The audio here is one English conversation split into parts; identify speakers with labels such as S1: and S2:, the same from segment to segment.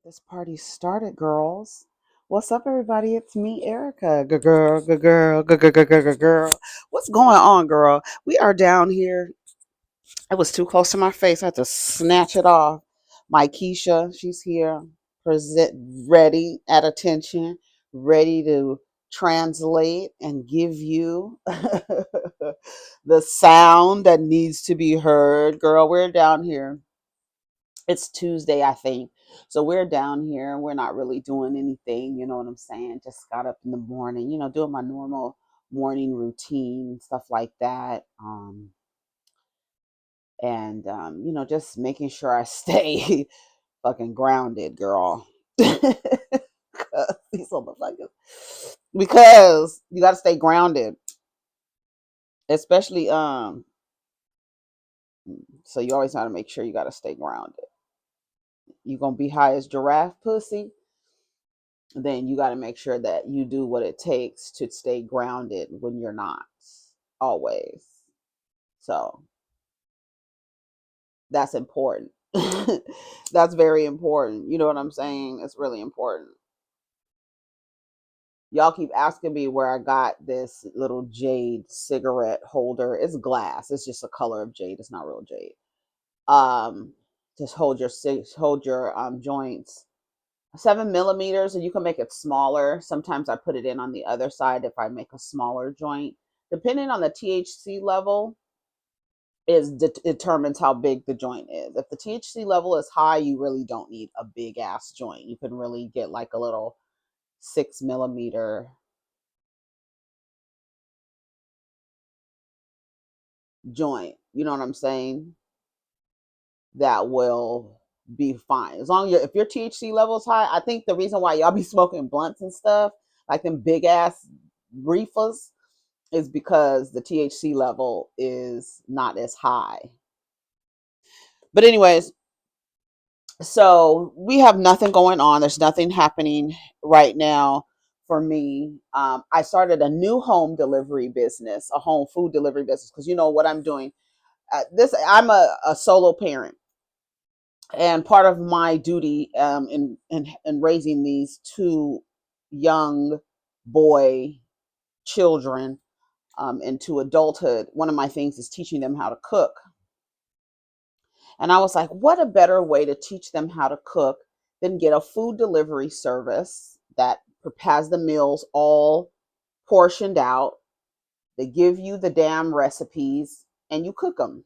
S1: This party started, girls. What's up, everybody? It's me, Erica. Good girl, good girl, good girl, good girl, good girl. What's going on, girl? We are down here. It was too close to my face. I had to snatch it off. My Keisha, she's here, present, ready, at attention, ready to translate and give you the sound that needs to be heard. Girl, we're down here. It's Tuesday, I think. So we're down here. We're not really doing anything. You know what I'm saying? Just got up in the morning, doing my normal morning routine, stuff like that. Just making sure I stay fucking grounded, girl. These motherfuckers. Because you got to stay grounded, especially so you always got to make sure you got to stay grounded. You gonna be high as giraffe pussy, then you got to make sure that you do what it takes to stay grounded when you're not always. So that's important. That's very important. You know what I'm saying? It's really important. Y'all keep asking me where I got this little jade cigarette holder. It's glass. It's just a color of jade. It's not real jade. Um, just hold your joints 7 millimeters, and you can make it smaller. Sometimes I put it in on the other side if I make a smaller joint. Depending on the THC level, determines how big the joint is. If the THC level is high, you really don't need a big ass joint. You can really get like a little 6 millimeter joint. You know what I'm saying? That will be fine as long as if your THC level is high. I think the reason why y'all be smoking blunts and stuff like them big ass reefers is because the THC level is not as high. But anyways, so we have nothing going on. There's nothing happening right now for me. I started a new home delivery business, a home food delivery business, because you know what I'm doing. I'm a solo parent, and part of my duty in raising these two young boy children into adulthood, one of my things is teaching them how to cook. And I was like, what a better way to teach them how to cook than get a food delivery service that has the meals all portioned out. They give you the damn recipes and you cook them.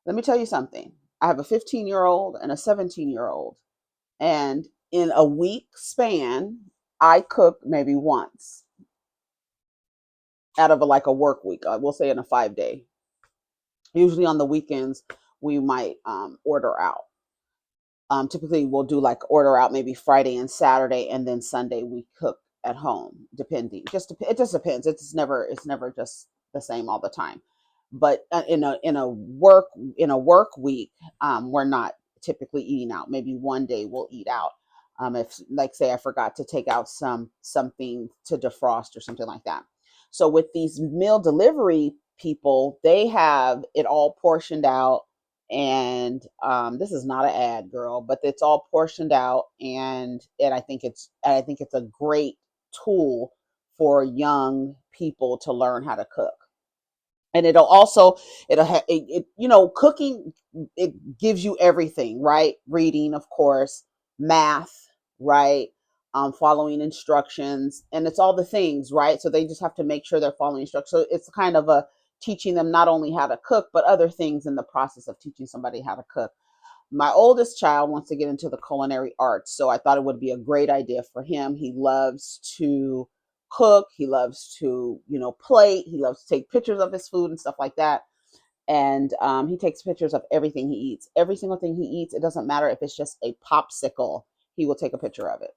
S1: Let me tell you something. I have a 15-year-old and a 17-year-old. And in a week span, I cook maybe once out of like a work week. I will say in a 5 day. Usually on the weekends, we might order out. Typically, we'll do like order out maybe Friday and Saturday, and then Sunday we cook at home. Depending, it just depends. It's never just the same all the time. But in a work week, we're not typically eating out. Maybe one day we'll eat out. If like say I forgot to take out something to defrost or something like that. So with these meal delivery people, they have it all portioned out, and this is not an ad, girl, but it's all portioned out, and I think it's a great tool for young people to learn how to cook. And it'll also cooking, it gives you everything, right? Reading, of course, math, right? Following instructions, and it's all the things, right? So they just have to make sure they're following instructions. So it's kind of a teaching them not only how to cook but other things in the process of teaching somebody how to cook. My oldest child wants to get into the culinary arts, so I thought it would be a great idea for him. He loves to cook, he loves to, plate, he loves to take pictures of his food and stuff like that. And he takes pictures of everything he eats. Every single thing he eats, it doesn't matter if it's just a popsicle, he will take a picture of it.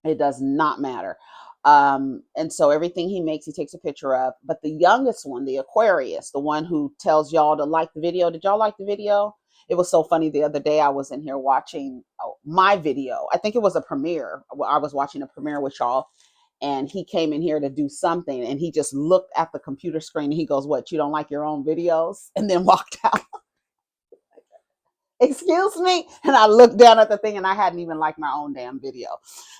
S1: It does not matter. And so everything he makes, he takes a picture of. But the youngest one, the Aquarius, the one who tells y'all to like the video. Did y'all like the video? It was so funny. The other day I was in here watching my video. I think it was a premiere. I was watching a premiere with y'all. And he came in here to do something. And he just looked at the computer screen. And he goes, "What, you don't like your own videos?" And then walked out. excuse me. And I looked down at the thing and I hadn't even liked my own damn video.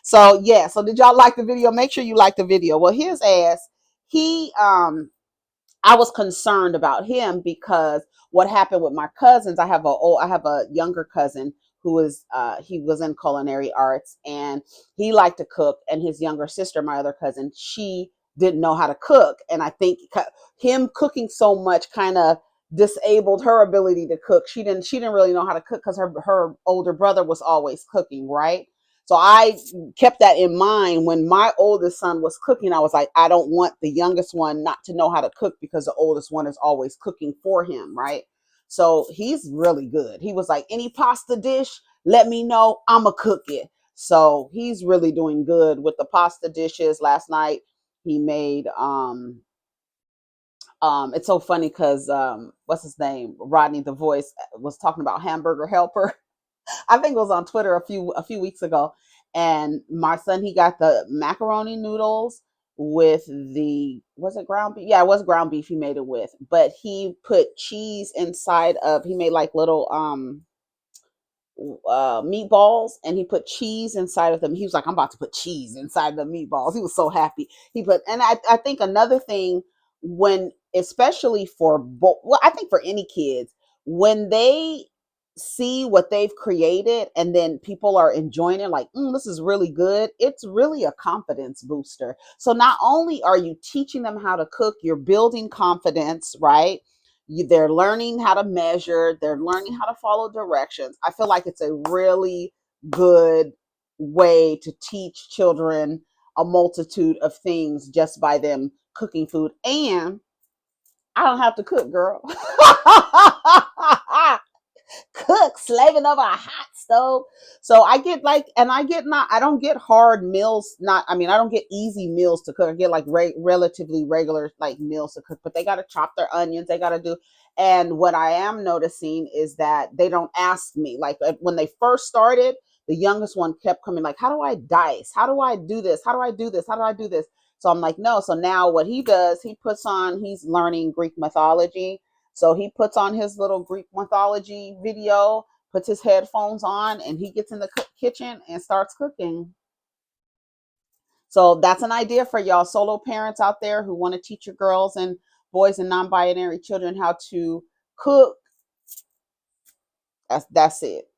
S1: So yeah, so did y'all like the video? Make sure you like the video. Well, his ass, he I was concerned about him because what happened with my cousins, I have a younger cousin who is he was in culinary arts, and he liked to cook, and his younger sister, my other cousin, she didn't know how to cook, and I think him cooking so much kind of disabled her ability to cook. She didn't really know how to cook because her older brother was always cooking, right? So I kept that in mind when my oldest son was cooking. I was like, I don't want the youngest one not to know how to cook because the oldest one is always cooking for him, right? So he's really good. He was like, any pasta dish, let me know. I'ma cook it. So he's really doing good with the pasta dishes. Last night he made it's so funny because what's his name? Rodney the Voice was talking about Hamburger Helper. I think it was on Twitter a few weeks ago. And my son, he got the macaroni noodles with the, was it ground beef? Yeah, it was ground beef he made it with. But he put cheese inside of, he made like little meatballs, and he put cheese inside of them. He was like, I'm about to put cheese inside the meatballs. He was so happy. And I think another thing, when, especially for, well, I think for any kids, when they see what they've created and then people are enjoying it, like, this is really good, it's really a confidence booster. So not only are you teaching them how to cook, you're building confidence, right? They're learning how to measure, they're learning how to follow directions. I feel like it's a really good way to teach children a multitude of things just by them cooking food. And I don't have to cook, girl. Cook, slaving over a hot stove. So I get like, and I get not, I don't get hard meals. Not, I mean, I don't get easy meals to cook. I get like relatively regular like meals to cook, but they got to chop their onions. They got to do. And what I am noticing is that they don't ask me. Like when they first started, the youngest one kept coming like, how do I dice? How do I do this? How do I do this? How do I do this? So I'm like, no. So now what he does, he's learning Greek mythology. So he puts on his little Greek mythology video, puts his headphones on, and he gets in the kitchen and starts cooking. So that's an idea for y'all solo parents out there who want to teach your girls and boys and non-binary children how to cook. That's it.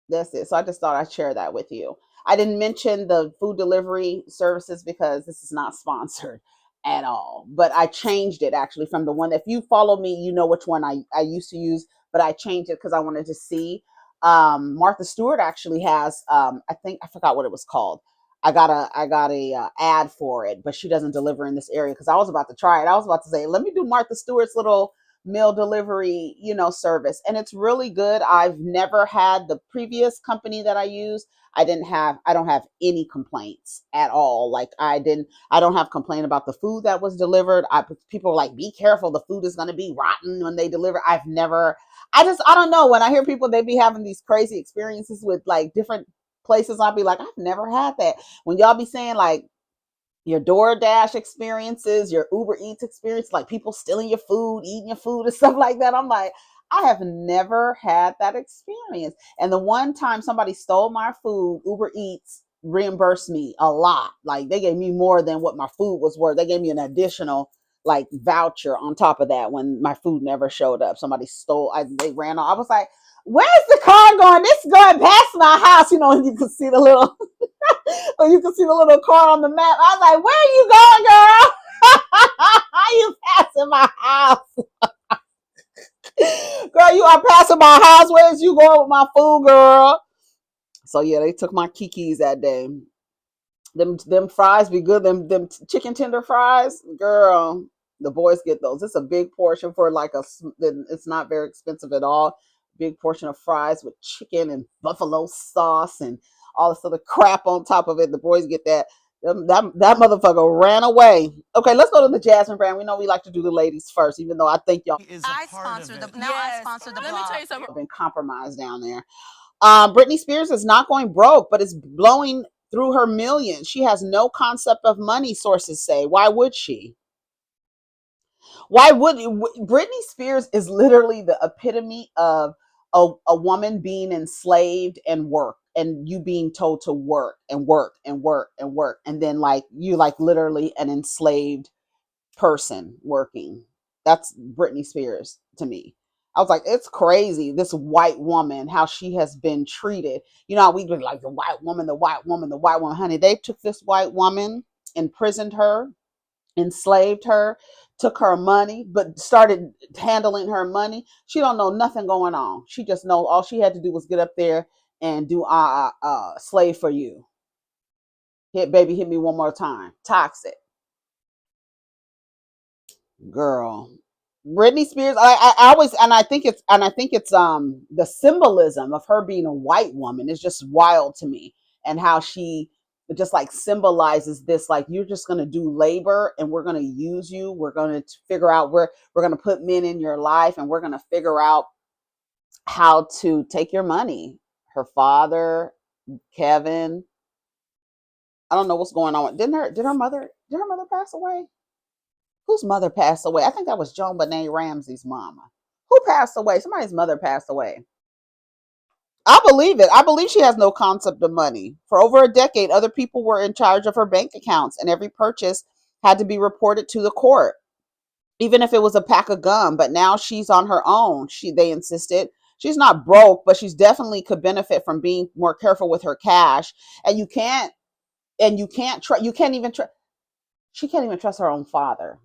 S1: That's it. So I just thought I'd share that with you. I didn't mention the food delivery services because this is not sponsored at all. But I changed it actually from the one that, if you follow me, you know which one I used to use, but I changed it because I wanted to see. Martha Stewart actually has I think I forgot what it was called. I got a ad for it, but she doesn't deliver in this area because I was about to try it. I was about to say, let me do Martha Stewart's little meal delivery, service. And it's really good. I've never had the previous company that I used. I don't have any complaints at all. Like I don't have complaint about the food that was delivered. People are like, be careful, the food is going to be rotten when they deliver. I don't know. When I hear people, they be having these crazy experiences with like different places. I'll be like, I've never had that. When y'all be saying like, your DoorDash experiences, your Uber Eats experience, like people stealing your food, eating your food and stuff like that. I'm like, I have never had that experience. And the one time somebody stole my food, Uber Eats reimbursed me a lot. Like they gave me more than what my food was worth. They gave me an additional like voucher on top of that when my food never showed up. Somebody stole, they ran off. I was like, where's the car going? This is going past my house, and you can see the little or you can see the little car on the map. I was like, where are you going, girl? How you passing my house? Girl, you are passing my house. Where's you going with my food, girl? So yeah, they took my kikis that day. Them fries be good. Them chicken tender fries, girl. The boys get those. It's a big portion for like it's not very expensive at all. Big portion of fries with chicken and buffalo sauce and all this other crap on top of it. The boys get that. That motherfucker ran away. Okay, let's go to the Jasmine brand. We know we like to do the ladies first, even though I think y'all
S2: I sponsor the now. Yes. I sponsor the blog. Let me tell you something.
S1: Been compromised down there. Britney Spears is not going broke, but is blowing through her millions. She has no concept of money, sources say. Why would she? Why would Britney Spears is literally the epitome of a woman being enslaved and work, and you being told to work and work and work and work, and then like you like literally an enslaved person working. That's Britney Spears to me. I was like, it's crazy, this white woman, how she has been treated. You know, we been like the white woman, the white woman, the white woman. Honey, they took this white woman, imprisoned her, enslaved her, took her money, but started handling her money. She don't know nothing going on. She just know all she had to do was get up there and do slave for you. Hit baby, hit me one more time. Toxic. Girl. Britney Spears, I always, and I think it's the symbolism of her being a white woman is just wild to me, and how she just like symbolizes this, like you're just gonna do labor and we're gonna use you. We're gonna figure out where we're gonna put men in your life, and we're gonna figure out how to take your money. Her father, Kevin, I don't know what's going on. Did her mother pass away? Whose mother passed away? I think that was Joan Benet Ramsey's mama. Who passed away? Somebody's mother passed away. I believe it. I believe she has no concept of money. For over a decade, other people were in charge of her bank accounts, and every purchase had to be reported to the court, even if it was a pack of gum. But now she's on her own. They insisted. She's not broke, but she's definitely could benefit from being more careful with her cash. And you can't even trust. She can't even trust her own father.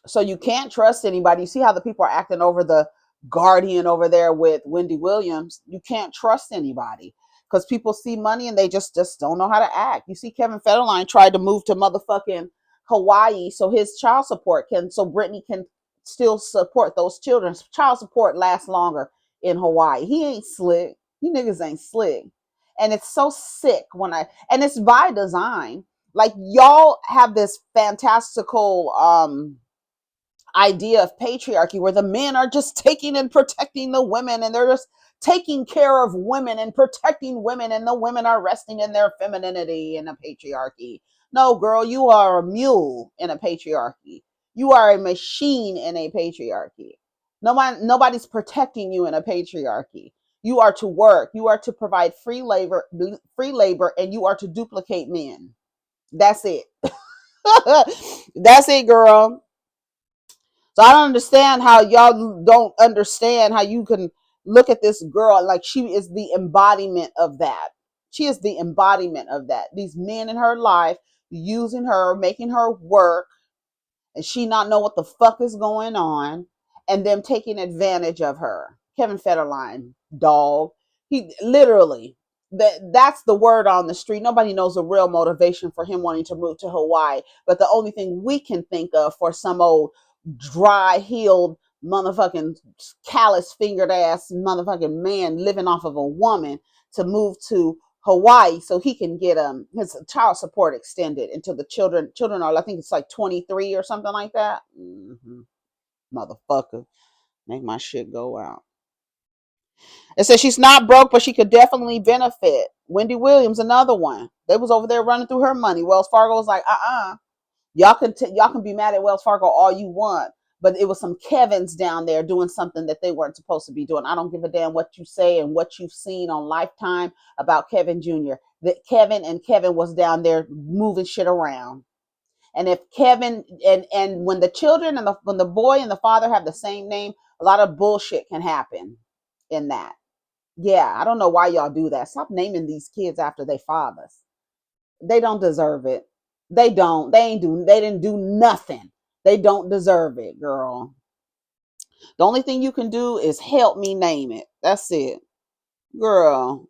S1: So you can't trust anybody. You see how the people are acting over the Guardian over there with Wendy Williams. You can't trust anybody because people see money and they just don't know how to act. You see, Kevin Federline tried to move to motherfucking Hawaii so his child support so Brittany can still support those children. Child support lasts longer in Hawaii. He ain't slick. You niggas ain't slick. And it's so sick and it's by design. Like y'all have this fantastical idea of patriarchy where the men are just taking and protecting the women, and they're just taking care of women and protecting women, and the women are resting in their femininity in a patriarchy. No, girl, you are a mule in a patriarchy. You are a machine in a patriarchy. Nobody's protecting you in a patriarchy. You are to work. You are to provide free labor, and you are to duplicate men. That's it. That's it, girl. So I don't understand how y'all don't understand how you can look at this girl like she is the embodiment of that. She is the embodiment of that. These men in her life using her, making her work, and she not know what the fuck is going on, and them taking advantage of her. Kevin Federline, dog. He literally, that's the word on the street. Nobody knows the real motivation for him wanting to move to Hawaii. But the only thing we can think of for some old dry heeled motherfucking callous fingered ass motherfucking man living off of a woman to move to Hawaii so he can get his child support extended until the children are, I think it's like 23 or something like that. Motherfucker, make my shit go out. It says she's not broke, but she could definitely benefit. Wendy Williams, another one. They was over there running through her money. Wells Fargo was like, y'all can be mad at Wells Fargo all you want, but it was some Kevins down there doing something that they weren't supposed to be doing. I don't give a damn what you say and what you've seen on Lifetime about Kevin Jr. That Kevin was down there moving shit around. And if Kevin and when the children and when the boy and the father have the same name, a lot of bullshit can happen in that. Yeah, I don't know why y'all do that. Stop naming these kids after their fathers. They don't deserve it. They don't. They didn't do nothing. They don't deserve it, girl. The only thing you can do is help me name it. That's it. Girl.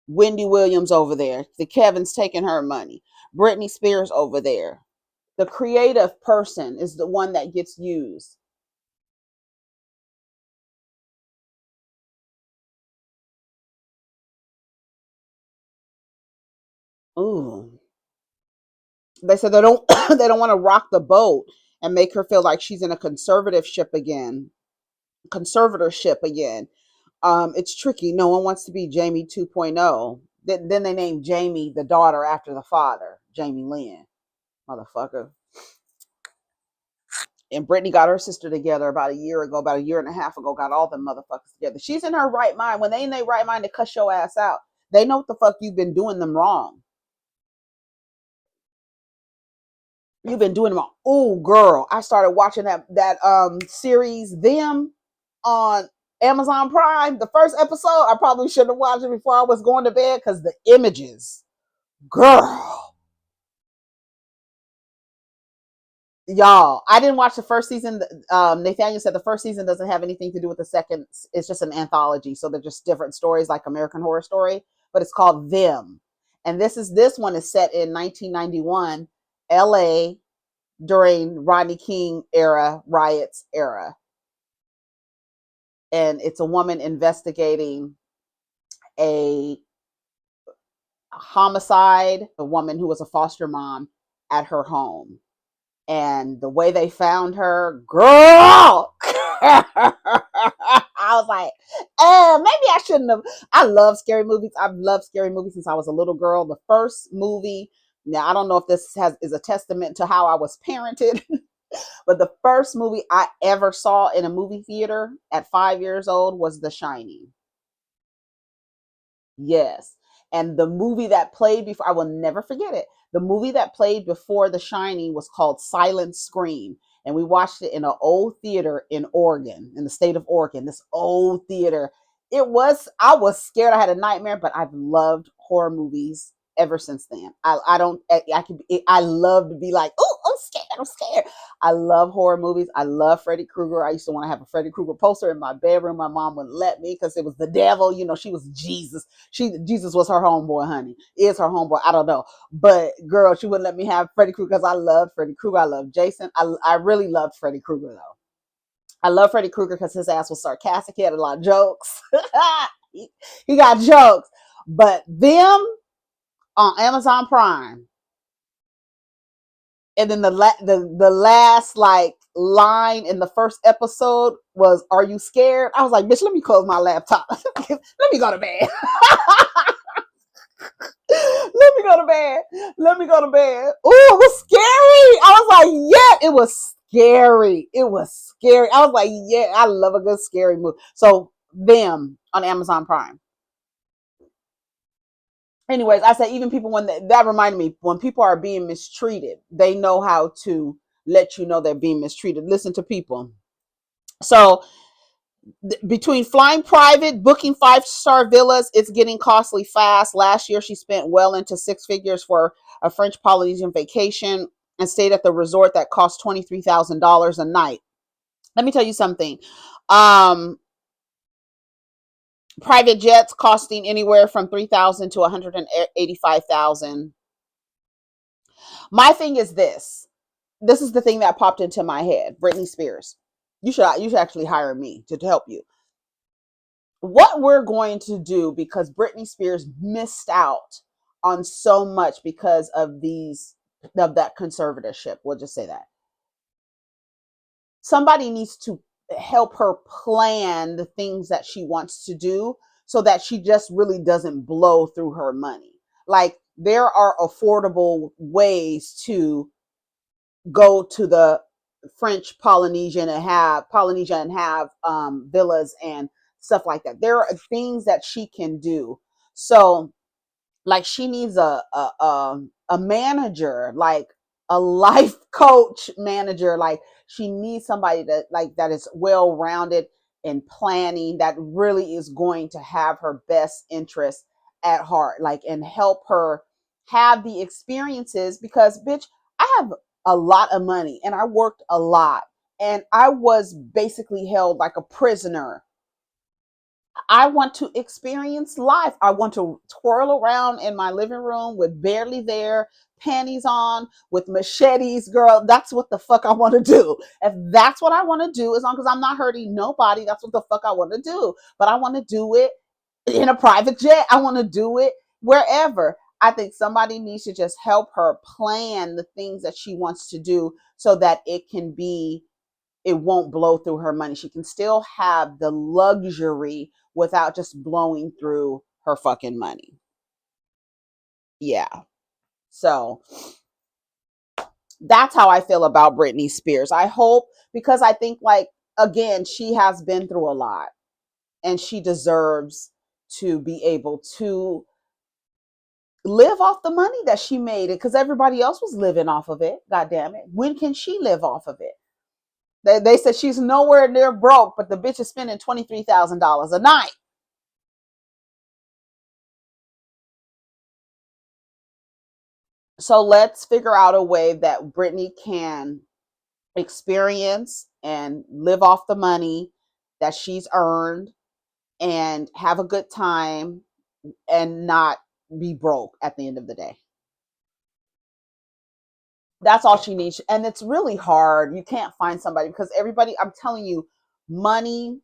S1: Wendy Williams over there. The Kevin's taking her money. Brittany Spears over there. The creative person is the one that gets used. Ooh. They said they don't they don't want to rock the boat and make her feel like she's in a conservatorship again. It's tricky. No one wants to be Jamie 2.0. Then they named Jamie the daughter after the father, Jamie Lynn. Motherfucker. And Brittany got her sister together about a year and a half ago, got all the motherfuckers together. She's in her right mind. When they in their right mind to cuss your ass out, they know what the fuck you've been doing them wrong. You've been doing them wrong. Oh, girl, I started watching that series, Them, on Amazon Prime. The first episode, I probably shouldn't have watched it before I was going to bed because the images, girl. Y'all, I didn't watch the first season. Nathaniel said the first season doesn't have anything to do with the second. It's just an anthology, so they're just different stories, like American Horror Story. But it's called Them, and this one is set in 1991, L.A. during Rodney King era riots era, and it's a woman investigating a homicide. A woman who was a foster mom at her home. And the way they found her, girl, I was like, maybe I shouldn't have. I love scary movies. I've loved scary movies since I was a little girl. The first movie, now I don't know if this is a testament to how I was parented, but the first movie I ever saw in a movie theater at 5 years old was The Shining. Yes. And the movie that played before, I will never forget it. The movie that played before The Shining was called Silent Scream. And we watched it in an old theater in Oregon, in the state of Oregon, this old theater. I was scared. I had a nightmare, but I've loved horror movies ever since then. I love to be like, oh, I'm scared. I love horror movies. I love Freddy Krueger. I used to want to have a Freddy Krueger poster in my bedroom. My mom wouldn't let me because it was the devil. You know, she was Jesus. Jesus was her homeboy, honey. Is her homeboy. I don't know. But girl, she wouldn't let me have Freddy Krueger because I love Freddy Krueger. I love Jason. I really loved Freddy Krueger though. I love Freddy Krueger because his ass was sarcastic. He had a lot of jokes. he got jokes. But Them on Amazon Prime. And then the last like line in the first episode was, "Are you scared?" I was like, "Bitch, let me close my laptop. Let me go to bed." Let me go to bed. Let me go to bed. Oh, it was scary. I was like, yeah, it was scary. It was scary. I was like, yeah, I love a good scary movie. So Them on Amazon Prime. Anyways, I said even people that reminded me, when people are being mistreated, they know how to let you know they're being mistreated. Listen to people. So between flying private, booking 5-star villas, it's getting costly fast. Last year, she spent well into 6 figures for a French Polynesian vacation and stayed at the resort that cost $23,000 a night. Let me tell you something. Private jets costing anywhere from $3,000 to $185,000. My thing is this. This is the thing that popped into my head. Brittany Spears. You should actually hire me to help you. What we're going to do, because Brittany Spears missed out on so much because of that conservatorship. We'll just say that. Somebody needs to help her plan the things that she wants to do so that she just really doesn't blow through her money. Like, there are affordable ways to go to the French Polynesia and have villas and stuff like that. There are things that she can do. So like, she needs a manager, like a life coach manager. Like, she needs somebody that is well rounded in planning, that really is going to have her best interest at heart, like, and help her have the experiences. Because bitch, I have a lot of money and I worked a lot and I was basically held like a prisoner. I want to experience life. I want to twirl around in my living room with barely there, panties on, with machetes, girl. That's what the fuck I want to do. If that's what I want to do, as long as I'm not hurting nobody, that's what the fuck I want to do. But I want to do it in a private jet. I want to do it wherever. I think somebody needs to just help her plan the things that she wants to do so that it won't blow through her money. She can still have the luxury without just blowing through her fucking money. Yeah. So That's how I feel about Britney Spears. I hope, because I think, like, again, she has been through a lot and she deserves to be able to live off the money that she made, it because everybody else was living off of it. God damn it. When can she live off of it? They said she's nowhere near broke, but the bitch is spending $23,000 a night. So let's figure out a way that Britney can experience and live off the money that she's earned and have a good time and not be broke at the end of the day. That's all she needs. And it's really hard. You can't find somebody, because everybody, I'm telling you, money,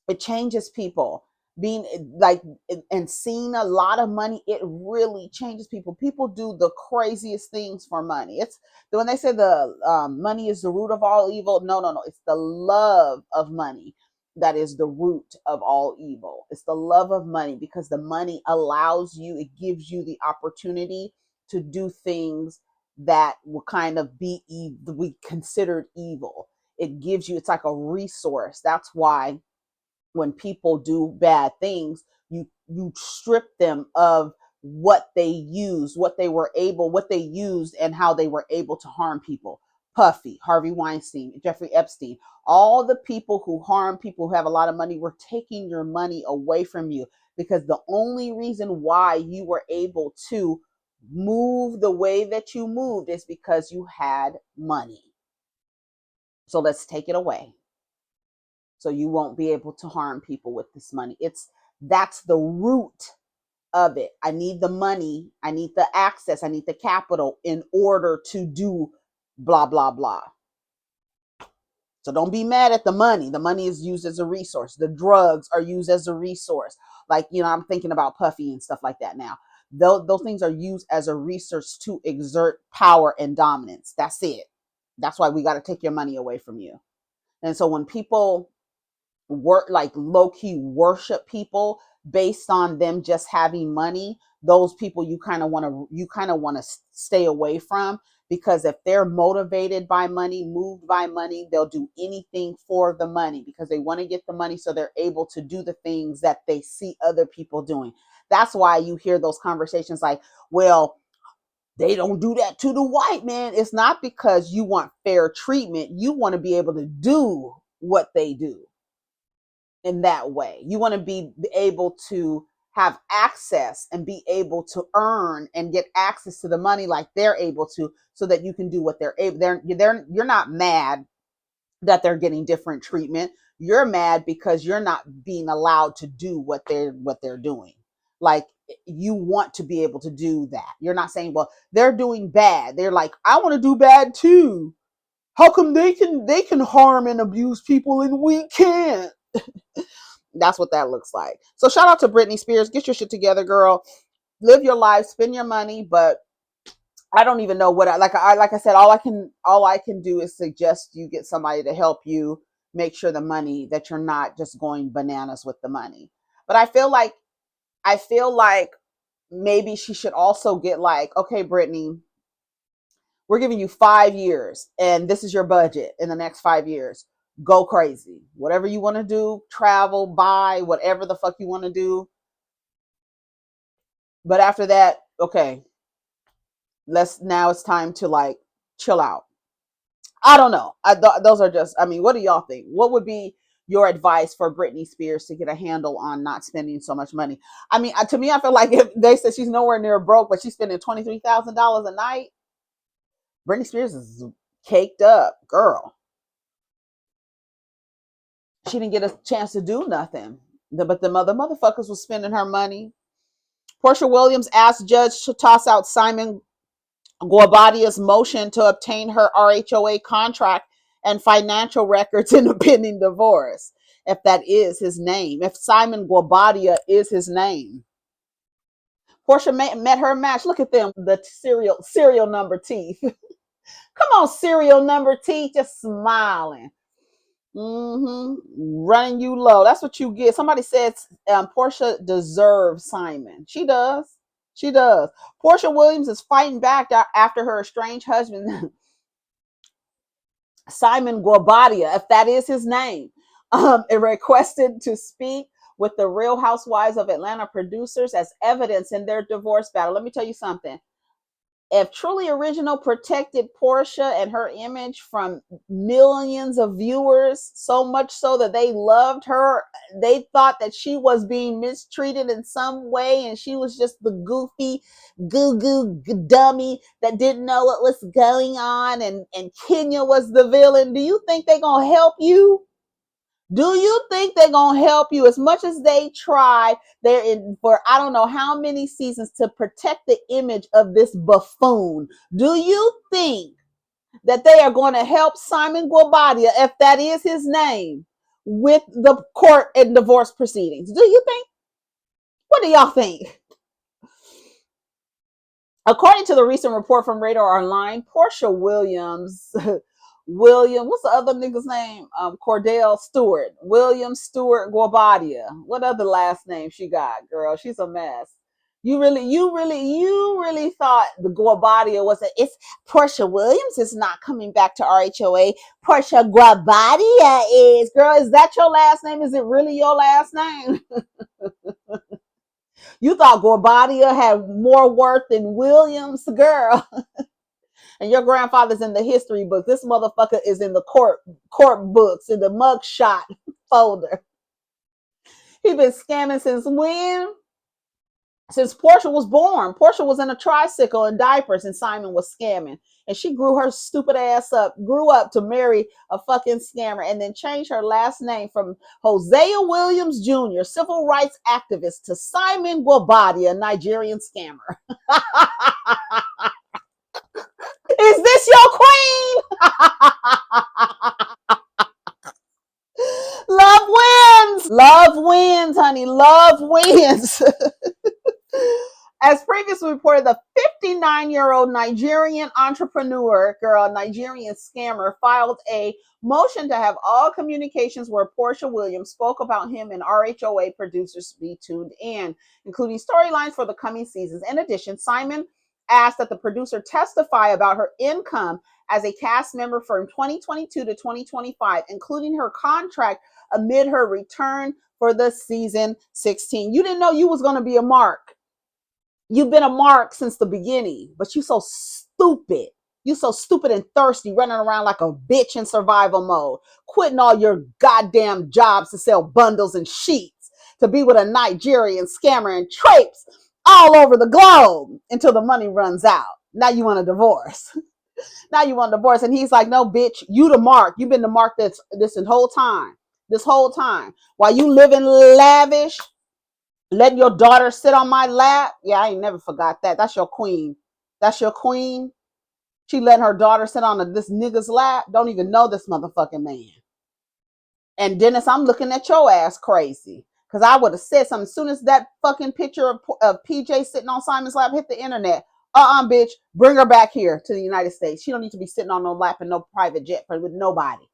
S1: it changes people. Being like, and seeing a lot of money, it really changes people. People do the craziest things for money. It's when they say the money is the root of all evil. No, no, no. It's the love of money that is the root of all evil. It's the love of money, because the money allows you, it gives you the opportunity to do things that will kind of be we considered evil. It gives you, it's like a resource. That's why when people do bad things, you strip them of what they used, what they used and how they were able to harm people. Puffy, Harvey Weinstein, Jeffrey Epstein, all the people who harm people who have a lot of money, were taking your money away from you, because the only reason why you were able to move the way that you moved is because you had money. So let's take it away, so you won't be able to harm people with this money. That's the root of it. I need the money, I need the access, I need the capital in order to do blah blah blah. So don't be mad at the money. The money is used as a resource. The drugs are used as a resource. Like, I'm thinking about Puffy and stuff like that now. Those things are used as a resource to exert power and dominance. That's it. That's why we got to take your money away from you. And so when people work, like, low-key worship people based on them just having money, those people you kind of want to stay away from, because if they're motivated by money, moved by money, they'll do anything for the money, because they want to get the money so they're able to do the things that they see other people doing. That's why you hear those conversations like, well, they don't do that to the white man. It's not because you want fair treatment. You want to be able to do what they do in that way. You want to be able to have access and be able to earn and get access to the money like they're able to, so that you can do what they're able. You're not mad that they're getting different treatment. You're mad because you're not being allowed to do what they're doing. Like, you want to be able to do that. You're not saying, well, they're doing bad. They're like, I want to do bad too. How come they can harm and abuse people and we can't? That's what that looks like. So shout out to Britney Spears. Get your shit together, girl. Live your life, spend your money, but I don't even know what like I said, all I can do is suggest you get somebody to help you make sure the money, that you're not just going bananas with the money. But I feel like maybe she should also get, like, okay, Britney, we're giving you 5 years and this is your budget in the next 5 years. Go crazy. Whatever you want to do, travel, buy, whatever the fuck you want to do. But after that, okay, now it's time to, like, chill out. I don't know. Those are just, I mean, what do y'all think? What would be your advice for Britney Spears to get a handle on not spending so much money? I mean, to me, I feel like if they said she's nowhere near broke, but she's spending $23,000 a night, Britney Spears is caked up, girl. She didn't get a chance to do nothing. But the motherfuckers was spending her money. Porsha Williams asked judge to toss out Simon Guabadia's motion to obtain her RHOA contract and financial records in a pending divorce. If that is his name, if Simon Guabadia is his name. Porsha met her match. Look at them, the serial number teeth. Come on, serial number teeth, just smiling. Running you low. That's what you get. Somebody said Porsha deserves Simon. She does. She does. Porsha Williams is fighting back after her estranged husband, Simon Guobadia, if that is his name, requested to speak with the Real Housewives of Atlanta producers as evidence in their divorce battle. Let me tell you something. If Truly Original protected Porsha and her image from millions of viewers, so much so that they loved her, they thought that she was being mistreated in some way and she was just the goofy goo dummy that didn't know what was going on, and Kenya was the villain. Do you think they're gonna help you? Do you think they're going to help you? As much as they try, they're in for I don't know how many seasons to protect the image of this buffoon. Do you think that they are going to help Simon Guobadia, if that is his name, with the court and divorce proceedings? Do you think? What do y'all think? According to the recent report from Radar Online, Porsha Williams, what's the other nigga's name? Cordell Stewart, William Stewart Guobadia. What other last name she got, girl? She's a mess. You really thought the Guobadia was it's Porsha Williams is not coming back to RHOA. Porsha Guobadia is, girl, is that your last name? Is it really your last name? You thought Guobadia had more worth than Williams, girl. And your grandfather's in the history book. This motherfucker is in the court books, in the mugshot folder. He been scamming since when? Since Porsha was born. Porsha was in a tricycle and diapers and Simon was scamming. And she grew her stupid ass up, grew up to marry a fucking scammer and then changed her last name from Hosea Williams Jr., civil rights activist, to Simon Guobadia, Nigerian scammer. Is this your queen? Love wins. Love wins, honey. Love wins. As previously reported, the 59-year-old Nigerian entrepreneur, Nigerian scammer, filed a motion to have all communications where Porsha Williams spoke about him and RHOA producers be tuned in, including storylines for the coming seasons. In addition, Simon asked that the producer testify about her income as a cast member from 2022 to 2025, including her contract amid her return for the season 16. You didn't know you was going to be a mark. You've been a mark since the beginning, but you so stupid. You so stupid and thirsty, running around like a bitch in survival mode, quitting all your goddamn jobs to sell bundles and sheets, to be with a Nigerian scammer and traipse all over the globe until the money runs out. Now you want a divorce. Now you want a divorce. And he's like, no, bitch, you the mark. You've been the mark this whole time. This whole time. While you living lavish, letting your daughter sit on my lap. Yeah, I ain't never forgot that. That's your queen. That's your queen. She letting her daughter sit on this nigga's lap. Don't even know this motherfucking man. And Dennis, I'm looking at your ass crazy. Because I would have said something as soon as that fucking picture of PJ sitting on Simon's lap hit the internet. Bitch, bring her back here to the United States. She don't need to be sitting on no lap and no private jet with nobody.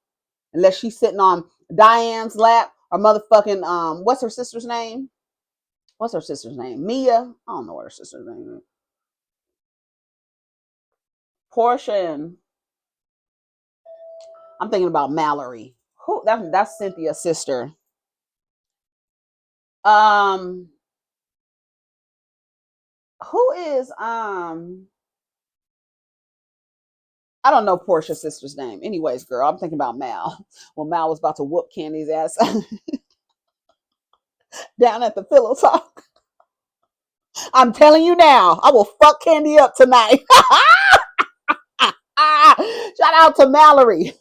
S1: Unless she's sitting on Diane's lap or motherfucking, what's her sister's name? What's her sister's name? Mia? I don't know what her sister's name is. Porsha and I'm thinking about Mallory. Who? That's Cynthia's sister. Who is I don't know Portia's sister's name. Anyways, girl, I'm thinking about Mal. When Mal was about to whoop Candy's ass down at the pillow talk. I'm telling you now, I will fuck Candy up tonight. Shout out to Mallory.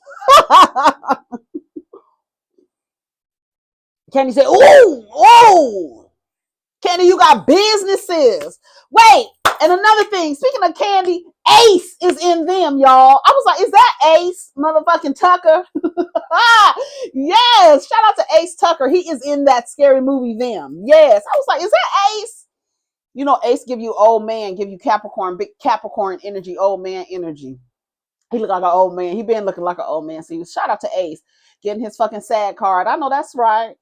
S1: Candy said, ooh, Candy, you got businesses. Wait, and another thing, speaking of Candy, Ace is in them, y'all. I was like, is that Ace motherfucking Tucker? Yes, shout out to Ace Tucker. He is in that scary movie, Them. Yes, I was like, is that Ace? You know, Ace give you old man, give you Capricorn, big Capricorn energy, old man energy. He look like an old man. He been looking like an old man. So shout out to Ace, getting his fucking SAG card. I know that's right.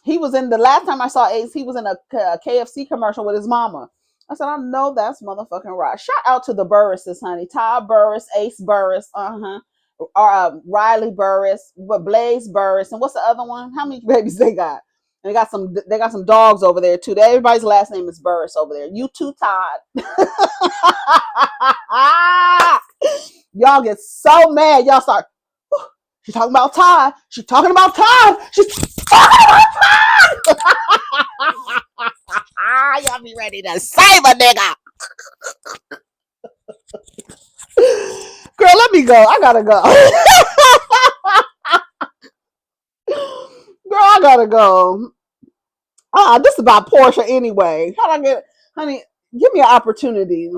S1: He was in the last time I saw Ace, he was in a KFC commercial with his mama. I said, I know that's motherfucking right. Shout out to the Burrises, honey. Ty Burris, Ace Burris, Riley Burris, but Blaze Burris, and what's the other one? How many babies they got? And they got some dogs over there too. Everybody's last name is Burris over there. You too, Todd. Y'all get so mad. Y'all start. She's talking about Todd. She's talking about Todd. She's talking about Todd. Y'all be ready to save a nigga. Girl, let me go. I gotta go. Girl, I gotta go. This is about Porsha anyway. How do I get, honey? Give me an opportunity.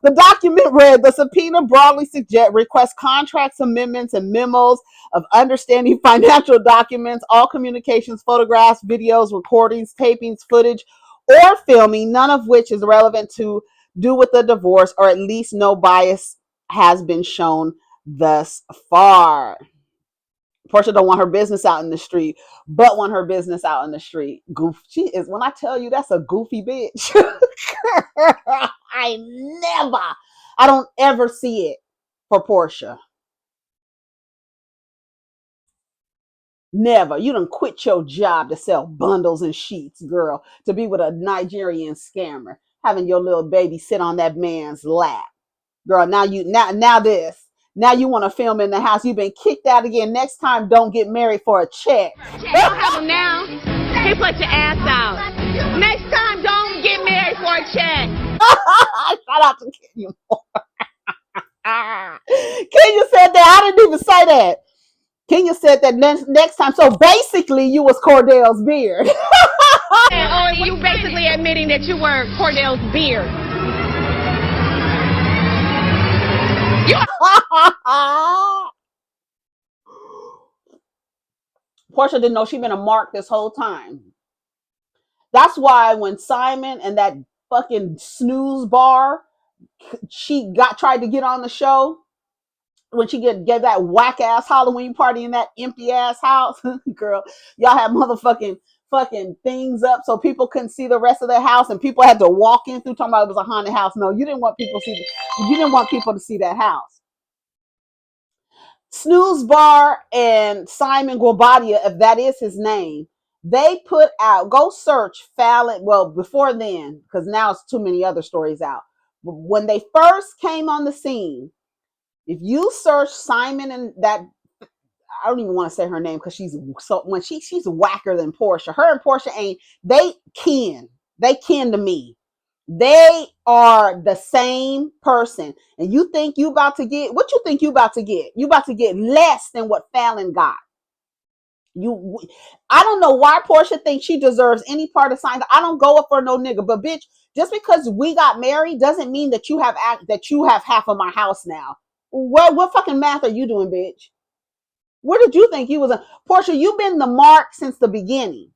S1: The document read, the subpoena broadly requests contracts, amendments, and memos of understanding financial documents, all communications, photographs, videos, recordings, tapings, footage, or filming, none of which is relevant to do with the divorce, or at least no bias has been shown thus far. Porsha don't want her business out in the street, but want her business out in the street. Goof. She is, when I tell you that's a goofy bitch. I don't ever see it for Porsha. Never. You done quit your job to sell bundles and sheets, girl, to be with a Nigerian scammer, having your little baby sit on that man's lap. Girl, now this. Now you want to film in the house. You've been kicked out again. Next time, don't get married for a check.
S3: Don't have them now. He put your ass out. Next time, don't get married for a check.
S1: Shout out to Kenya Moore. Kenya said that. I didn't even say that. Kenya said that next time. So basically, you was Cordell's beard.
S3: Or you basically admitting that you were Cordell's beard.
S1: Porsha didn't know she'd been a mark this whole time. That's why when Simon and that fucking snooze bar, she tried to get on the show, when she gave that whack ass Halloween party in that empty ass house, girl, y'all had motherfucking fucking things up so people couldn't see the rest of the house, and people had to walk in through talking about it was a haunted house. No, you didn't want people to see that house. Snooze Bar and Simon Guobadia, if that is his name, they put out, go search Fallon. Well, before then, because now it's too many other stories out. But when they first came on the scene, if you search Simon and that, I don't even want to say her name because she's whacker than Porsha. Her and Porsha they kin to me. They are the same person. And you think you about to get, what you think you about to get? You about to get less than what Fallon got. I don't know why Porsha thinks she deserves any part of Simon. I don't go up for no nigga, but bitch, just because we got married doesn't mean that you have half of my house now. What fucking math are you doing, bitch? Where did you think you was? Porsha, you've been the mark since the beginning.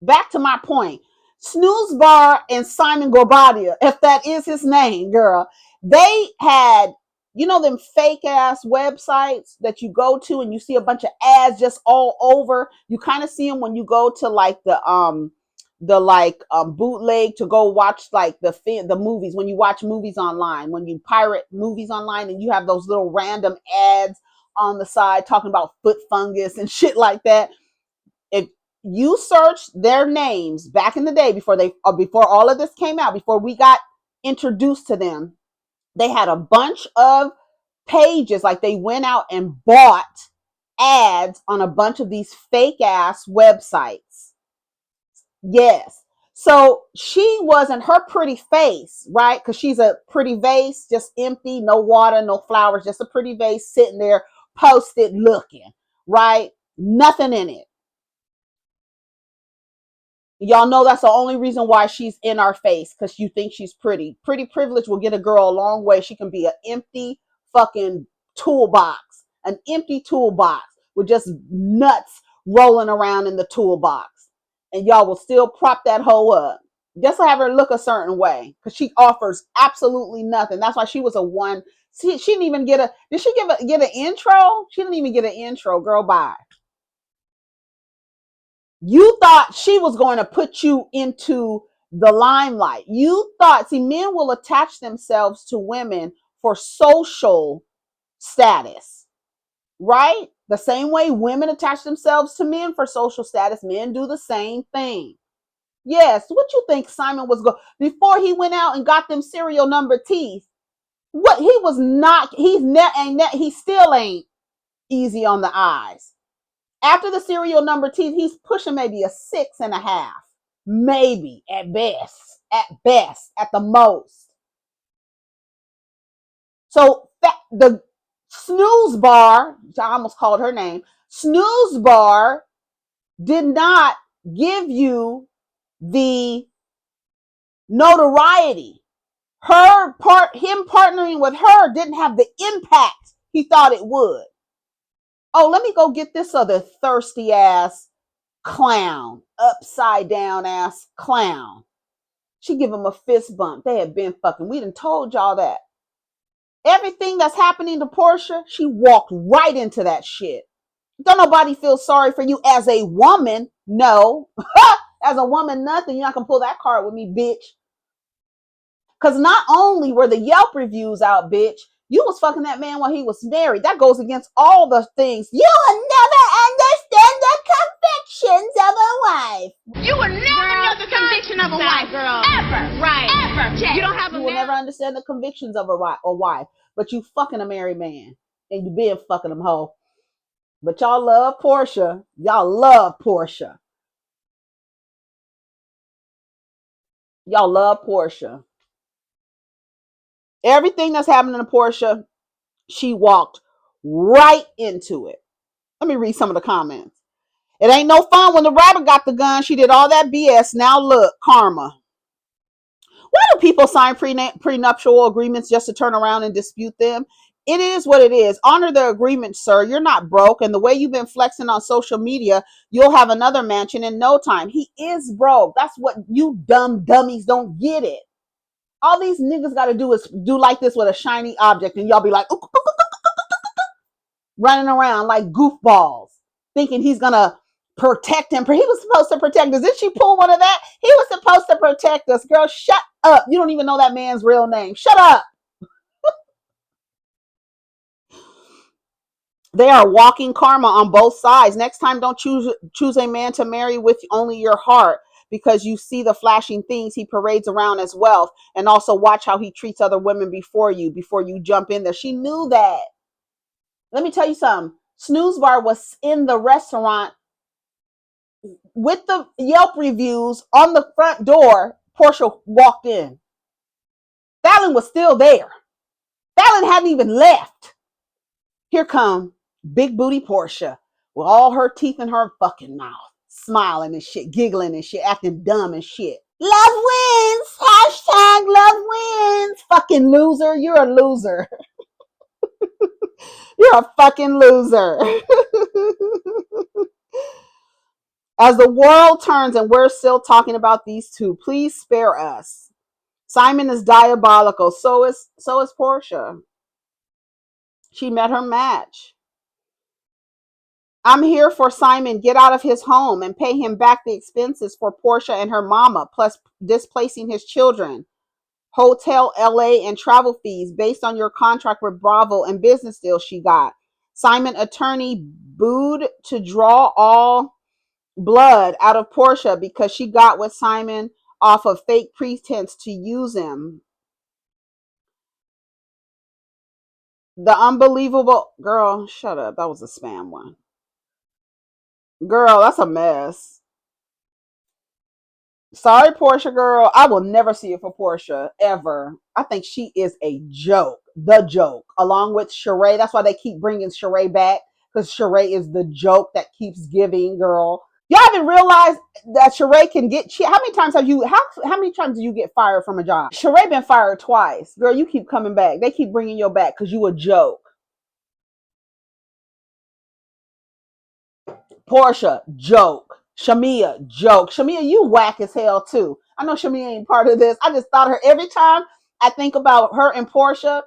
S1: Back to my point. Snooze Bar and Simon Guobadia, if that is his name, girl, they had, you know, them fake ass websites that you go to and you see a bunch of ads just all over. You kind of see them when you go to like the bootleg to go watch like the movies, when you watch movies online, when you pirate movies online, and you have those little random ads on the side talking about foot fungus and shit like that. If you search their names back in the day before all of this came out, before we got introduced to them, they had a bunch of pages, like they went out and bought ads on a bunch of these fake ass websites. Yes. So she wasn't, her pretty face, right? Because she's a pretty vase, just empty, no water, no flowers, just a pretty vase sitting there, posted looking, right? Nothing in it. Y'all know that's the only reason why she's in our face, because you think she's pretty. Pretty privilege will get a girl a long way. She can be an empty fucking toolbox, an empty toolbox with just nuts rolling around in the toolbox. And y'all will still prop that hoe up. Just to have her look a certain way, because she offers absolutely nothing. That's why she was a one. She didn't even get did she get an intro? She didn't even get an intro. Girl, bye. You thought she was going to put you into the limelight. You thought, see, men will attach themselves to women for social status, right? The same way women attach themselves to men for social status, men do the same thing. Yes, what you think Simon was going before he went out and got them serial number teeth? What he was not, he still ain't easy on the eyes. After the serial number teeth, he's pushing maybe a 6.5, maybe at best, at the most. So the snooze bar, I almost called her name, snooze bar did not give you the notoriety. Him partnering with her didn't have the impact he thought it would. Oh, let me go get this other thirsty ass clown, upside down ass clown. She give him a fist bump. They had been fucking. We done told y'all that. Everything that's happening to Porsha, she walked right into that shit. Don't nobody feel sorry for you as a woman. No. As a woman, nothing. You're not going to pull that card with me, bitch. Because not only were the Yelp reviews out, bitch, you was fucking that man while he was married. That goes against all the things. You will never understand the convictions of a wife.
S3: You will never know the conviction of a wife, girl. Ever. Right. Ever. You don't have
S1: You will never understand the convictions of a wife. But you fucking a married man. And you been fucking him hoe. But y'all love Porsha. Y'all love Porsha. Y'all love Porsha. Everything that's happening to Porsha, she walked right into it. Let me read some of the comments. It ain't no fun when the rabbit got the gun. She did all that BS. Now look, karma. Why do people sign prenuptial agreements just to turn around and dispute them? It is what it is. Honor the agreement, sir. You're not broke. And the way you've been flexing on social media, you'll have another mansion in no time. He is broke. That's what you dumb dummies don't get it. All these niggas got to do is do like this with a shiny object. And y'all be like, running around like goofballs, thinking he's going to protect him. He was supposed to protect us. Did she pull one of that? He was supposed to protect us. Girl, shut up. You don't even know that man's real name. Shut up. They are walking karma on both sides. Next time, don't choose a man to marry with only your heart, because you see the flashing things he parades around as wealth. And also watch how he treats other women before you jump in there. She knew that. Let me tell you something. Snooze Bar was in the restaurant with the Yelp reviews on the front door. Porsha walked in. Fallon was still there. Fallon hadn't even left. Here come big booty Porsha with all her teeth in her fucking mouth, smiling and shit, giggling and shit, acting dumb and shit. Love wins. Hashtag love wins. Fucking loser. You're a loser. You're a fucking loser. As the world turns and we're still talking about these two, please spare us. Simon is diabolical. So is Porsha. She met her match. I'm here for Simon. Get out of his home and pay him back the expenses for Porsha and her mama, plus displacing his children. Hotel, LA, and travel fees based on your contract with Bravo and business deals she got. Simon attorney booed to draw all blood out of Porsha because she got with Simon off of fake pretense to use him. The unbelievable girl, shut up. That was a spam one. Girl, that's a mess. Sorry, Porsha girl. I will never see it for Porsha ever. I think she is a joke. The joke. Along with Sheree. That's why they keep bringing Sheree back. Because Sheree is the joke that keeps giving, girl. Y'all haven't realized that Sheree can get... How many times do you get fired from a job? Sheree been fired twice. Girl, you keep coming back. They keep bringing you back because you a joke. Porsha, joke. Shamia, joke. Shamia, you whack as hell too. I know Shamia ain't part of this. I just thought her every time I think about her and Porsha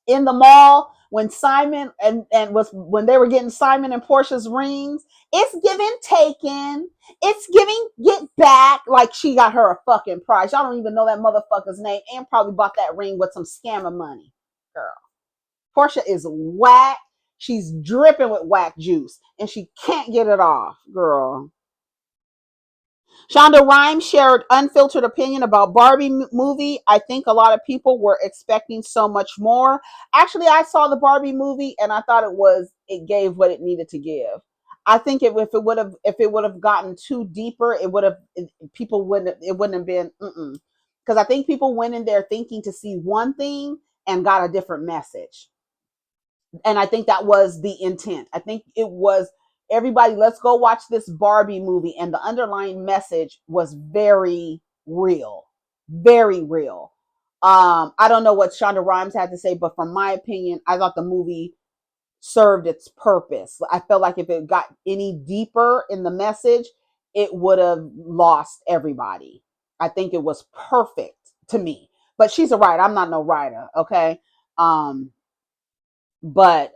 S1: in the mall when Simon and was when they were getting Simon and Porsha's rings. It's giving taken. It's giving get back. Like she got her a fucking prize. Y'all don't even know that motherfucker's name and probably bought that ring with some scammer money. Girl. Porsha is whack. She's dripping with whack juice and she can't get it off, girl. Shonda Rhimes shared unfiltered opinion about Barbie movie. I think a lot of people were expecting so much more. Actually, I saw the Barbie movie and I thought it gave what it needed to give. I think if it would have gotten too deeper, it wouldn't have been because I think people went in there thinking to see one thing and got a different message. And I think that was the intent. I think it was everybody, let's go watch this Barbie movie. And the underlying message was very real, very real. I don't know what Shonda Rhimes had to say, but from my opinion, I thought the movie served its purpose. I felt like if it got any deeper in the message, it would have lost everybody. I think it was perfect to me. But she's a writer. I'm not no writer, okay? But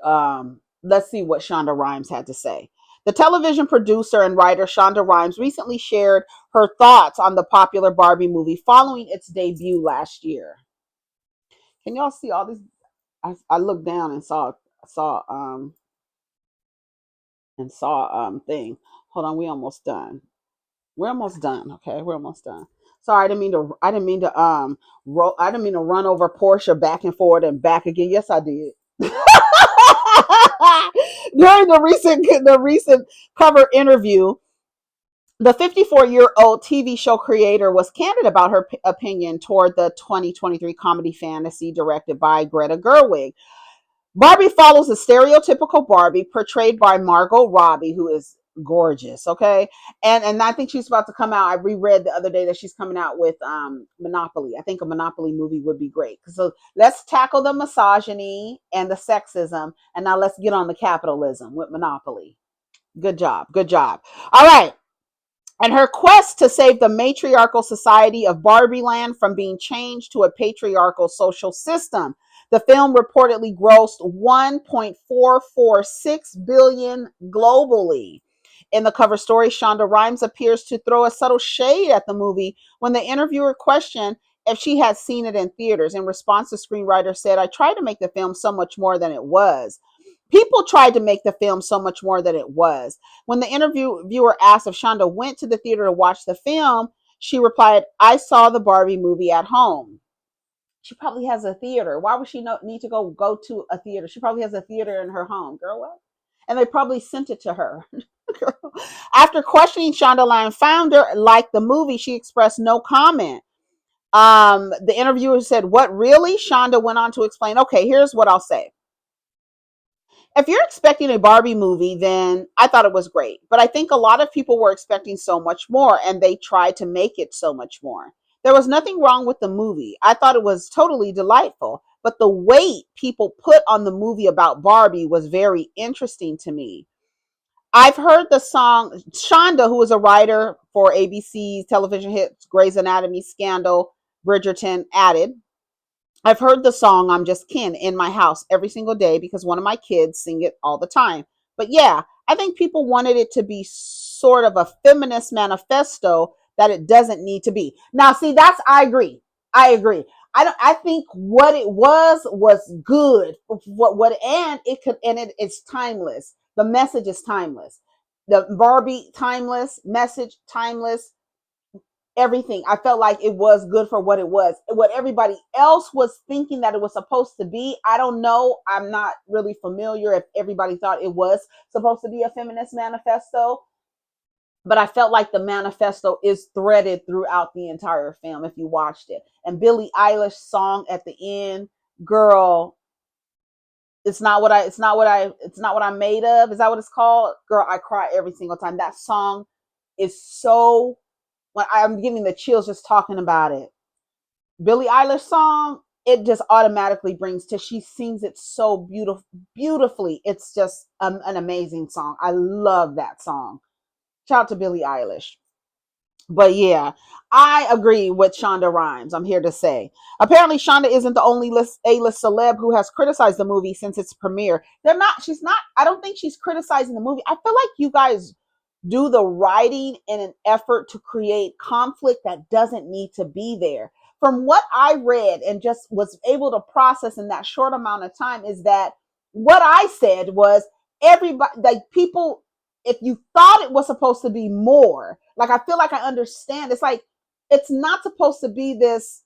S1: let's see what Shonda Rhimes had to say. The television producer and writer Shonda Rhimes recently shared her thoughts on the popular Barbie movie following its debut last year. Can y'all see all these? I looked down and saw thing. Hold on, we almost done. We're almost done. Okay, we're almost done. Sorry, I didn't mean to run over Porsha back and forward and back again. Yes, I did. During the recent cover interview, the 54-year-old TV show creator was candid about her opinion toward the 2023 comedy fantasy directed by Greta Gerwig. Barbie follows a stereotypical Barbie portrayed by Margot Robbie, who is gorgeous, okay? And I think she's about to come out. I reread the other day that she's coming out with Monopoly. I think a Monopoly movie would be great. So let's tackle the misogyny and the sexism, and now let's get on the capitalism with Monopoly. Good job. Good job. All right. And her quest to save the matriarchal society of Barbie Land from being changed to a patriarchal social system. The film reportedly grossed $1.446 billion globally. In the cover story, Shonda Rhimes appears to throw a subtle shade at the movie when the interviewer questioned if she had seen it in theaters. In response, the screenwriter said, "I tried to make the film so much more than it was." People tried to make the film so much more than it was. When the interviewer asked if Shonda went to the theater to watch the film, she replied, "I saw the Barbie movie at home." She probably has a theater. Why would she need to go to a theater? She probably has a theater in her home. Girl, what? And they probably sent it to her. After questioning Shonda Rhimes founder like the movie, she expressed no comment. The interviewer said, "What, really?" Shonda went on to explain, "Okay, here's what I'll say. If you're expecting a Barbie movie, then I thought it was great. But I think a lot of people were expecting so much more, and they tried to make it so much more. There was nothing wrong with the movie. I thought it was totally delightful. But the weight people put on the movie about Barbie was very interesting to me. I've heard the song." Shonda, who is a writer for ABC's television hits Grey's Anatomy, Scandal, Bridgerton, added, "I've heard the song 'I'm Just Kin' in my house every single day because one of my kids sing it all the time. But yeah, I think people wanted it to be sort of a feminist manifesto that it doesn't need to be." Now, see, I agree. I agree. I think what it was good. It's timeless. The message is timeless. The Barbie, timeless. Message, timeless. Everything. I felt like it was good for what it was. What everybody else was thinking that it was supposed to be, I don't know. I'm not really familiar if everybody thought it was supposed to be a feminist manifesto, but I felt like the manifesto is threaded throughout the entire film if you watched it. And Billie Eilish's song at the end, girl, it's not what I'm made of. Is that what it's called? Girl, I cry every single time. That song is so, when I'm getting the chills just talking about it. Billie Eilish song, it just automatically she sings it so beautifully. It's just an amazing song. I love that song. Shout out to Billie Eilish. But yeah, I agree with Shonda Rhimes. I'm here to say. Apparently, Shonda isn't the only A-list celeb who has criticized the movie since its premiere. She's not, I don't think she's criticizing the movie. I feel like you guys do the writing in an effort to create conflict that doesn't need to be there. From what I read and just was able to process in that short amount of time is that what I said was everybody, like people, if you thought it was supposed to be more, like I feel like I understand. It's like it's not supposed to be this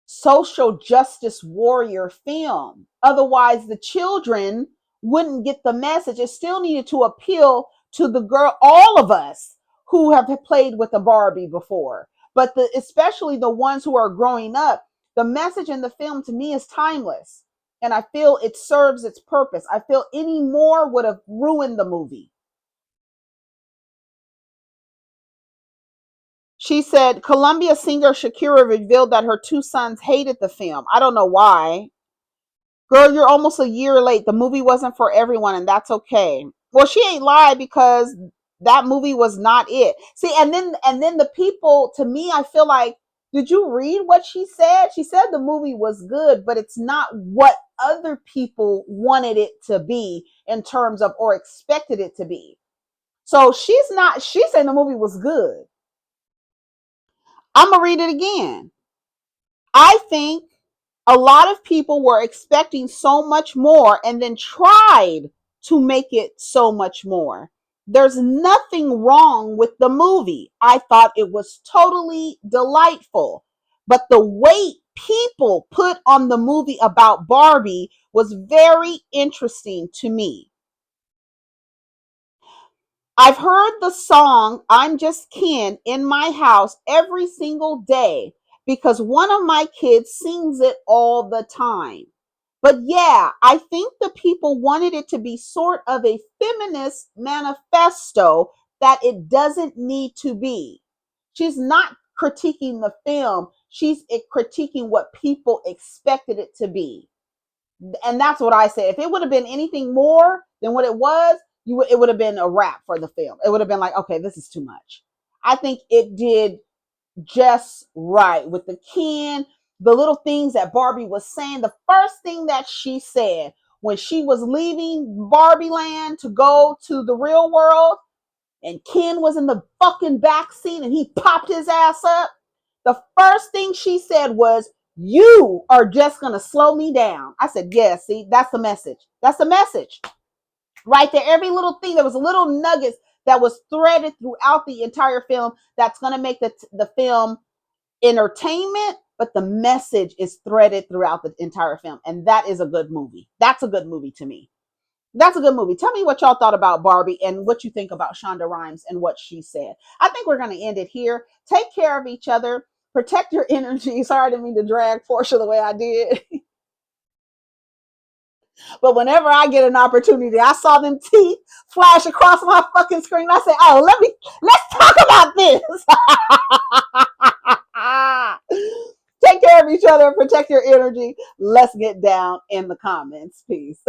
S1: social justice warrior film. Otherwise, the children wouldn't get the message. It still needed to appeal to the girl, all of us who have played with a Barbie before, but especially the ones who are growing up. The message in the film to me is timeless, and I feel it serves its purpose. I feel any more would have ruined the movie. She said Columbia singer Shakira revealed that her two sons hated the film. I don't know why. Girl, you're almost a year late. The movie wasn't for everyone, and that's okay. Well, she ain't lied because that movie was not it. See, and then the people, to me, I feel like, did you read what she said? She said the movie was good, but it's not what other people wanted it to be in terms of or expected it to be. So she's saying the movie was good. I'm gonna read it again. I think a lot of people were expecting so much more and then tried to make it so much more. There's nothing wrong with the movie. I thought it was totally delightful. But the weight people put on the movie about Barbie was very interesting to me. I've heard the song I'm Just Kin in my house every single day because one of my kids sings it all the time. But yeah, I think the people wanted it to be sort of a feminist manifesto that it doesn't need to be. She's not critiquing the film, she's critiquing what people expected it to be. And that's what I say. If it would have been anything more than what it was, it would have been a wrap for the film. It would have been like, okay, this is too much. I think it did just right with the Ken, the little things that Barbie was saying. The first thing that she said when she was leaving Barbie land to go to the real world, and Ken was in the fucking back seat and he popped his ass up. The first thing she said was, "You are just going to slow me down." I said, "Yeah, see, that's the message. That's the message." Right there, every little thing, there was a little nuggets that was threaded throughout the entire film that's going to make the film entertainment, but the message is threaded throughout the entire film. And that is a good movie. That's a good movie to me. That's a good movie. Tell me what y'all thought about Barbie and what you think about Shonda Rhimes and what she said. I think we're going to end it here. Take care of each other. Protect your energy. Sorry, I didn't mean to drag Porsha the way I did. But whenever I get an opportunity, I saw them teeth flash across my fucking screen. I said, "Oh, let's talk about this." Take care of each other. Protect your energy. Let's get down in the comments. Peace.